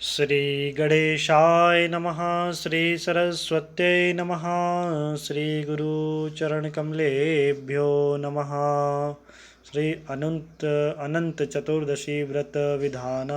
श्री गणेशाय नमः। श्री सरस्वत्यै नमः। श्री गुरुचरणकमलेभ्यो नमः। श्री अनंत चतुर्दशी व्रत विधान।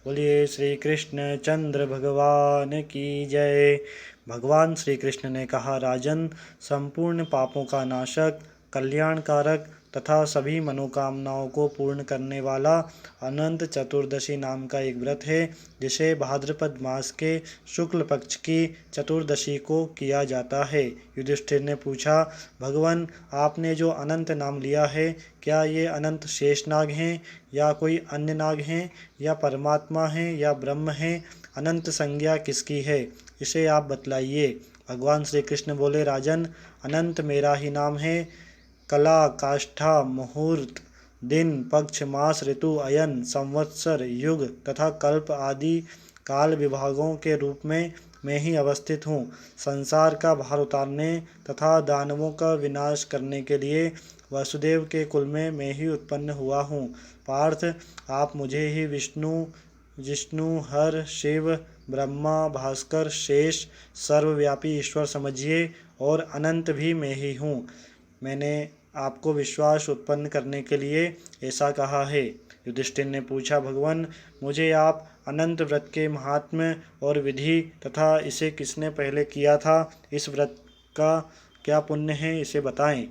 बोलिए श्री कृष्ण चंद्र भगवान की जय। भगवान श्री कृष्ण ने कहा, राजन, संपूर्ण पापों का नाशक, कल्याणकारक तथा सभी मनोकामनाओं को पूर्ण करने वाला अनंत चतुर्दशी नाम का एक व्रत है, जिसे भाद्रपद मास के शुक्ल पक्ष की चतुर्दशी को किया जाता है। युधिष्ठिर ने पूछा, भगवान, आपने जो अनंत नाम लिया है, क्या ये अनंत शेषनाग हैं या कोई अन्य नाग हैं, या परमात्मा हैं या ब्रह्म हैं? अनंत संज्ञा किसकी है, इसे आप बतलाइए। भगवान श्री कृष्ण बोले, राजन, अनंत मेरा ही नाम है। कला, काष्ठा, मुहूर्त, दिन, पक्ष, मास, ऋतु, अयन, संवत्सर, युग तथा कल्प आदि काल विभागों के रूप में मैं ही अवस्थित हूँ। संसार का भार उतारने तथा दानवों का विनाश करने के लिए वसुदेव के कुल में मैं ही उत्पन्न हुआ हूँ। पार्थ, आप मुझे ही विष्णु, हर, शिव, ब्रह्मा, भास्कर, शेष, सर्वव्यापी ईश्वर समझिए, और अनंत भी मैं ही हूँ। मैंने आपको विश्वास उत्पन्न करने के लिए ऐसा कहा है। युधिष्ठिर ने पूछा, भगवान, मुझे आप अनंत व्रत के महात्म्य और विधि तथा इसे किसने पहले किया था, इस व्रत का क्या पुण्य है, इसे बताएं।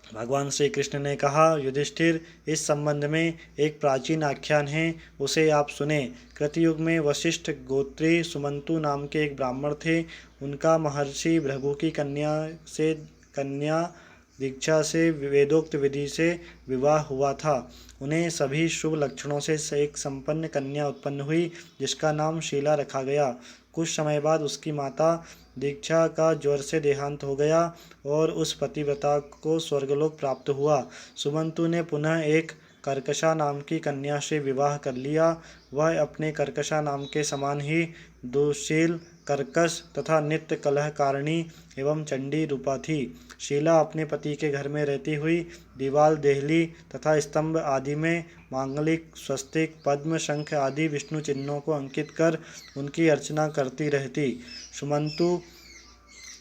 भगवान श्री कृष्ण ने कहा, युधिष्ठिर, इस संबंध में एक प्राचीन आख्यान है, उसे आप सुने। कृतयुग में वशिष्ठ गोत्री सुमंतु नाम के एक ब्राह्मण थे। उनका महर्षि भृगु की कन्या दीक्षा से वेदोक्त विधि से विवाह हुआ था। उन्हें सभी शुभ लक्षणों से एक संपन्न कन्या उत्पन्न हुई, जिसका नाम शीला रखा गया। कुछ समय बाद उसकी माता दीक्षा का ज्वर से देहांत हो गया और उस पतिव्रता को स्वर्गलोक प्राप्त हुआ। सुमंतु ने पुनः एक कर्कशा नाम की कन्या से विवाह कर लिया। वह अपने कर्कशा नाम के समान ही दुशील, कर्कश तथा नित्य कलह कारिणी एवं चंडी रूपा थी। शीला अपने पति के घर में रहती हुई दीवाल, देहली तथा स्तंभ आदि में मांगलिक, स्वस्तिक, पद्म, शंख आदि विष्णु चिन्हों को अंकित कर उनकी अर्चना करती रहती। सुमंतु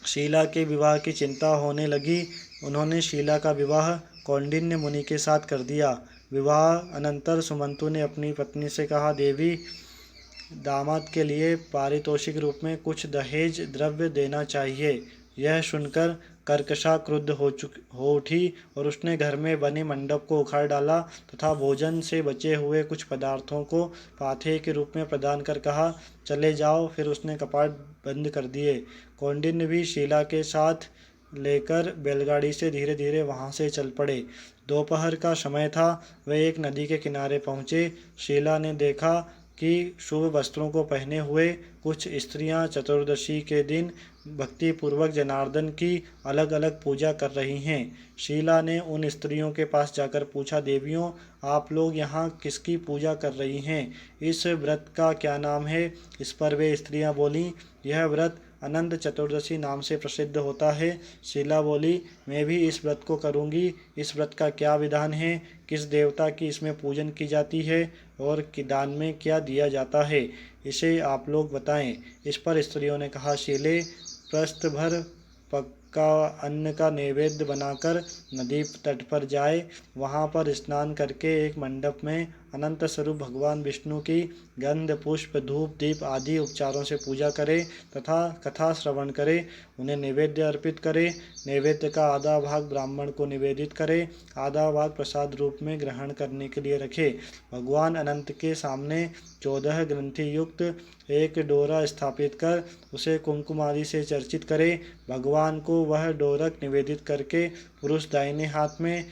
शीला के विवाह की चिंता होने लगी। उन्होंने शीला का विवाह कौंडिन्य मुनि के साथ कर दिया। विवाह अनंतर सुमंतु ने अपनी पत्नी से कहा, देवी, दामाद के लिए पारितोषिक रूप में कुछ दहेज द्रव्य देना चाहिए। यह सुनकर कर्कशा क्रुद्ध हो उठी और उसने घर में बने मंडप को उखाड़ डाला तथा भोजन से बचे हुए कुछ पदार्थों को पाथे के रूप में प्रदान कर कहा, चले जाओ। फिर उसने कपाट बंद कर दिए। कौंडिन्य भी शीला के साथ लेकर बैलगाड़ी से धीरे धीरे वहां से चल पड़े। दोपहर का समय था। वे एक नदी के किनारे पहुँचे। शीला ने देखा कि शुभ वस्त्रों को पहने हुए कुछ स्त्रियां चतुर्दशी के दिन भक्तिपूर्वक जनार्दन की अलग अलग पूजा कर रही हैं। शीला ने उन स्त्रियों के पास जाकर पूछा, देवियों, आप लोग यहाँ किसकी पूजा कर रही हैं? इस व्रत का क्या नाम है? इस पर वे स्त्रियां बोलीं, यह व्रत अनंत चतुर्दशी नाम से प्रसिद्ध होता है। शीला बोली, मैं भी इस व्रत को करूँगी। इस व्रत का क्या विधान है? किस देवता की इसमें पूजन की जाती है और दान में क्या दिया जाता है, इसे आप लोग बताएं। इस पर स्त्रियों ने कहा, शीले, प्रस्थ भर पक्का अन्न का नैवेद्य बनाकर नदी तट पर जाए। वहां पर स्नान करके एक मंडप में अनंत स्वरूप भगवान विष्णु की गंध, पुष्प, धूप, दीप आदि उपचारों से पूजा करे तथा कथा श्रवण करे। उन्हें नैवेद्य अर्पित करे। नैवेद्य का आधा भाग ब्राह्मण को निवेदित करे, आधा भाग प्रसाद रूप में ग्रहण करने के लिए रखे। भगवान अनंत के सामने 14 ग्रंथि युक्त एक डोरा स्थापित कर उसे कुमकुम आदि से चर्चित करे। भगवान को वह डोरक निवेदित करके पुरुष दाहिने हाथ में,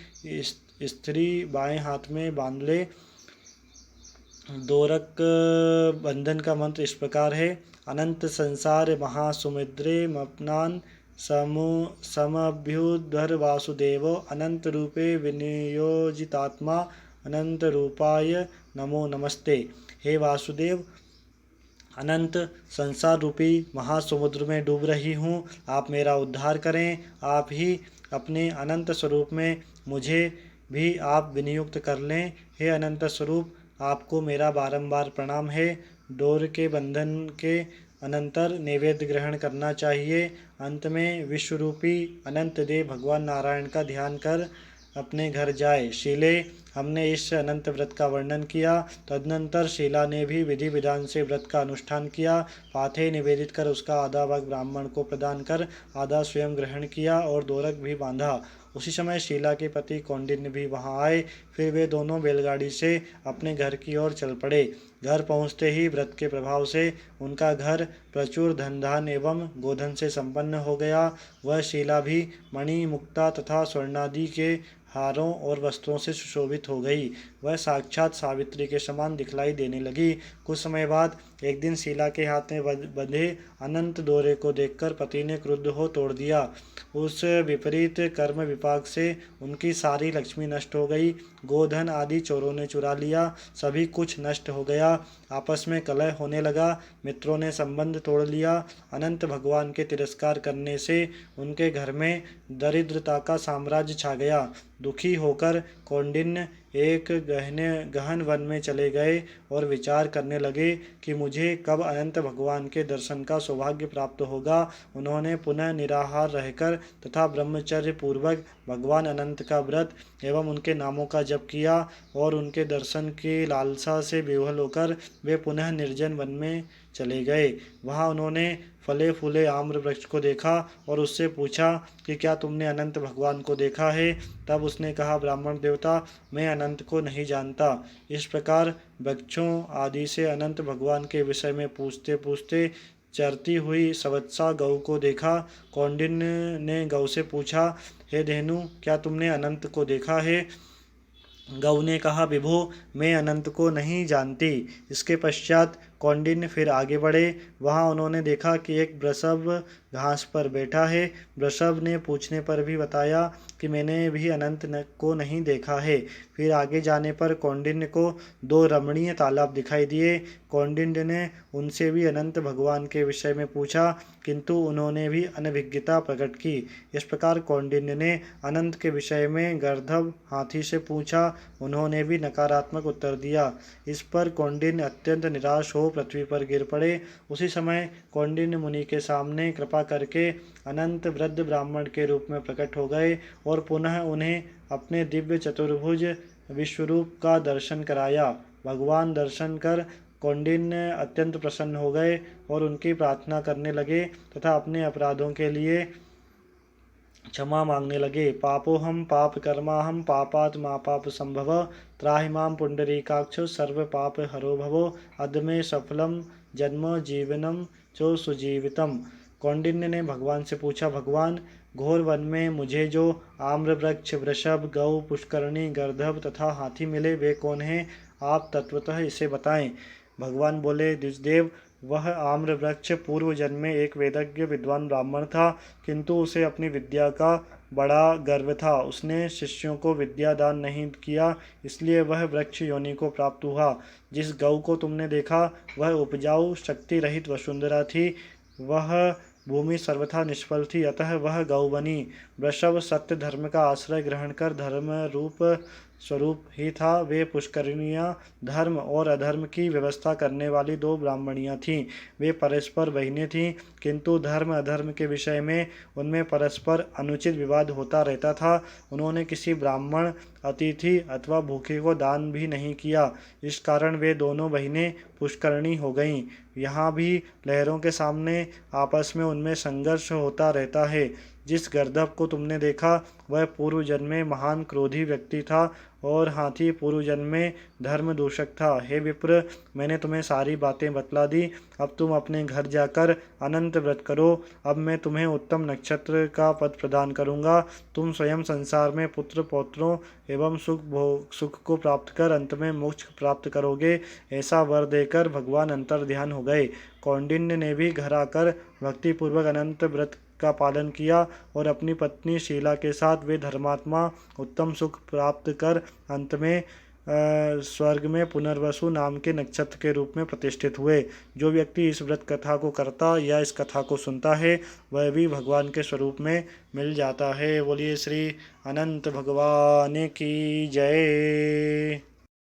स्त्री बाएं हाथ में बांध ले। डोरक बंधन का मंत्र इस प्रकार है, अनंत संसार महासुमिद्रे मपनान समभ्युद्धर वासुदेव अनंत रूपे विनियोजितात्मा अनंत रूपाय नमो नमस्ते। हे वासुदेव, अनंत संसार रूपी महासमुद्र में डूब रही हूँ, आप मेरा उद्धार करें। आप ही अपने अनंत स्वरूप में मुझे भी आप विनियुक्त कर लें। हे अनंत स्वरूप, आपको मेरा बारंबार प्रणाम है। डोर के बंधन के अनंतर नैवेद्य ग्रहण करना चाहिए। अंत में विश्वरूपी अनंत देव भगवान नारायण का ध्यान कर अपने घर जाए। शीले, हमने इस अनंत व्रत का वर्णन किया। तदनंतर शीला ने भी विधि विधान से व्रत का अनुष्ठान किया। पाथे निवेदित कर उसका आधा भाग ब्राह्मण को प्रदान कर आधा स्वयं ग्रहण किया और दोरक भी बांधा। उसी समय शीला के पति कौंडिन्य भी वहां आए। फिर वे दोनों बैलगाड़ी से अपने घर की ओर चल पड़े। घर पहुंचते ही व्रत के प्रभाव से उनका घर प्रचुर धन धान एवं गोधन से संपन्न हो गया। वह शीला भी मणि मुक्ता तथा स्वर्णादि के हारों और वस्त्रों से सुशोभित हो गई। वह साक्षात सावित्री के समान दिखलाई देने लगी। कुछ समय बाद एक दिन शीला के हाथ में बंधे अनंत दोरे को देखकर पति ने क्रुद्ध हो तोड़ दिया। उस विपरीत कर्म विपाक से उनकी सारी लक्ष्मी नष्ट हो गई। गोधन आदि चोरों ने चुरा लिया। सभी कुछ नष्ट हो गया। आपस में कलह होने लगा। मित्रों ने संबंध तोड़ लिया। अनंत भगवान के तिरस्कार करने से उनके घर में दरिद्रता का साम्राज्य छा गया। दुखी होकर कौंडिन्य एक गहन वन में चले गए और विचार करने लगे कि मुझे कब अनंत भगवान के दर्शन का सौभाग्य प्राप्त होगा। उन्होंने पुनः निराहार रहकर तथा ब्रह्मचर्य पूर्वक भगवान अनंत का व्रत एवं उनके नामों का जप किया और उनके दर्शन की लालसा से विह्वल होकर वे पुनः निर्जन वन में चले गए। वहाँ उन्होंने फले फूले आम्र वृक्ष को देखा और उससे पूछा कि क्या तुमने अनंत भगवान को देखा है। तब उसने कहा, ब्राह्मण देवता, मैं अनंत को नहीं जानता। इस प्रकार वृक्षों आदि से अनंत भगवान के विषय में पूछते पूछते चरती हुई सवत्सा गौ को देखा। कौंडिन्य ने गौ से पूछा, हे धेनु, क्या तुमने अनंत को देखा है। गौ ने कहा, विभो, मैं अनंत को नहीं जानती। इसके पश्चात कौंडिन्य फिर आगे बढ़े। वहां उन्होंने देखा कि एक वृषभ घास पर बैठा है। वृषभ ने पूछने पर भी बताया कि मैंने भी अनंत को नहीं देखा है। फिर आगे जाने पर कौंडिन्य को दो रमणीय तालाब दिखाई दिए। कौंडिन्य ने उनसे भी अनंत भगवान के विषय में पूछा, किंतु उन्होंने भी अनभिज्ञता प्रकट की। इस प्रकार कौंडिन्य ने अनंत के विषय में गर्दभ हाथी से पूछा। उन्होंने भी नकारात्मक उत्तर दिया। इस पर कौंडिन्य अत्यंत निराश हो पृथ्वी पर गिर पड़े। उसी समय कौंडिन्य मुनि के सामने कृपा करके अनंत वृद्ध ब्राह्मण के रूप में प्रकट हो गए और पुनः उन्हें अपने दिव्य चतुर्भुज विश्वरूप का दर्शन कराया। भगवान दर्शन कर कौंडिन्य अत्यंत प्रसन्न हो गए और उनकी प्रार्थना करने लगे तथा अपने अपराधों के लिए क्षमा मांगने लगे। पापोहम पाप कर्माहम पापात् मा पाप संभव त्राहि मां पुंडरीकाक्ष सर्व पाप हरो भवो अदमे सफलम जन्म जीवनम चो सुजीवितम। कौंडिन्य ने भगवान से पूछा, भगवान, घोर वन में मुझे जो आम्र वृक्ष, वृषभ, गौ, पुष्करणी, गर्दभ तथा हाथी मिले, वे कौन हैं? आप तत्वतः इसे बताएं। भगवान बोले, द्विजदेव, वह आम्र वृक्ष पूर्व जन्म में एक वेदज्ञ विद्वान ब्राह्मण था, किंतु उसे अपनी विद्या का बड़ा गर्व था। उसने शिष्यों को विद्या दान नहीं किया, इसलिए वह वृक्ष योनि को प्राप्त हुआ। जिस गौ को तुमने देखा वह उपजाऊ शक्ति रहित वसुंधरा थी। वह भूमि सर्वथा निष्फल थी, अतः वह गौ बनी। वृषभ सत्य धर्म का आश्रय ग्रहण कर धर्म रूप स्वरूप ही था। वे पुष्करिणियाँ धर्म और अधर्म की व्यवस्था करने वाली दो ब्राह्मणियाँ थीं। वे परस्पर बहिनें थीं, किंतु धर्म अधर्म के विषय में उनमें परस्पर अनुचित विवाद होता रहता था। उन्होंने किसी ब्राह्मण, अतिथि अथवा भूखे को दान भी नहीं किया। इस कारण वे दोनों बहिनें पुष्करणी हो गईं। यहाँ भी लहरों के सामने आपस में उनमें संघर्ष होता रहता है। जिस गर्दभ को तुमने देखा वह पूर्व जन्म में महान क्रोधी व्यक्ति था और हाथी पूर्व जन्म में धर्म दूषक था। हे विप्र, मैंने तुम्हें सारी बातें बतला दी। अब तुम अपने घर जाकर अनंत व्रत करो। अब मैं तुम्हें उत्तम नक्षत्र का पद प्रदान करूंगा। तुम स्वयं संसार में पुत्र पौत्रों एवं सुख को प्राप्त कर अंत में मोक्ष प्राप्त करोगे। ऐसा वर देकर भगवान अंतर ध्यान हो गए। कौंडिन्य ने भी घर आकर भक्तिपूर्वक अनंत व्रत का पालन किया और अपनी पत्नी शीला के साथ वे धर्मात्मा उत्तम सुख प्राप्त कर अंत में स्वर्ग में पुनर्वसु नाम के नक्षत्र के रूप में प्रतिष्ठित हुए। जो व्यक्ति इस व्रत कथा को करता या इस कथा को सुनता है वह भी भगवान के स्वरूप में मिल जाता है। बोलिए श्री अनंत भगवान की जय।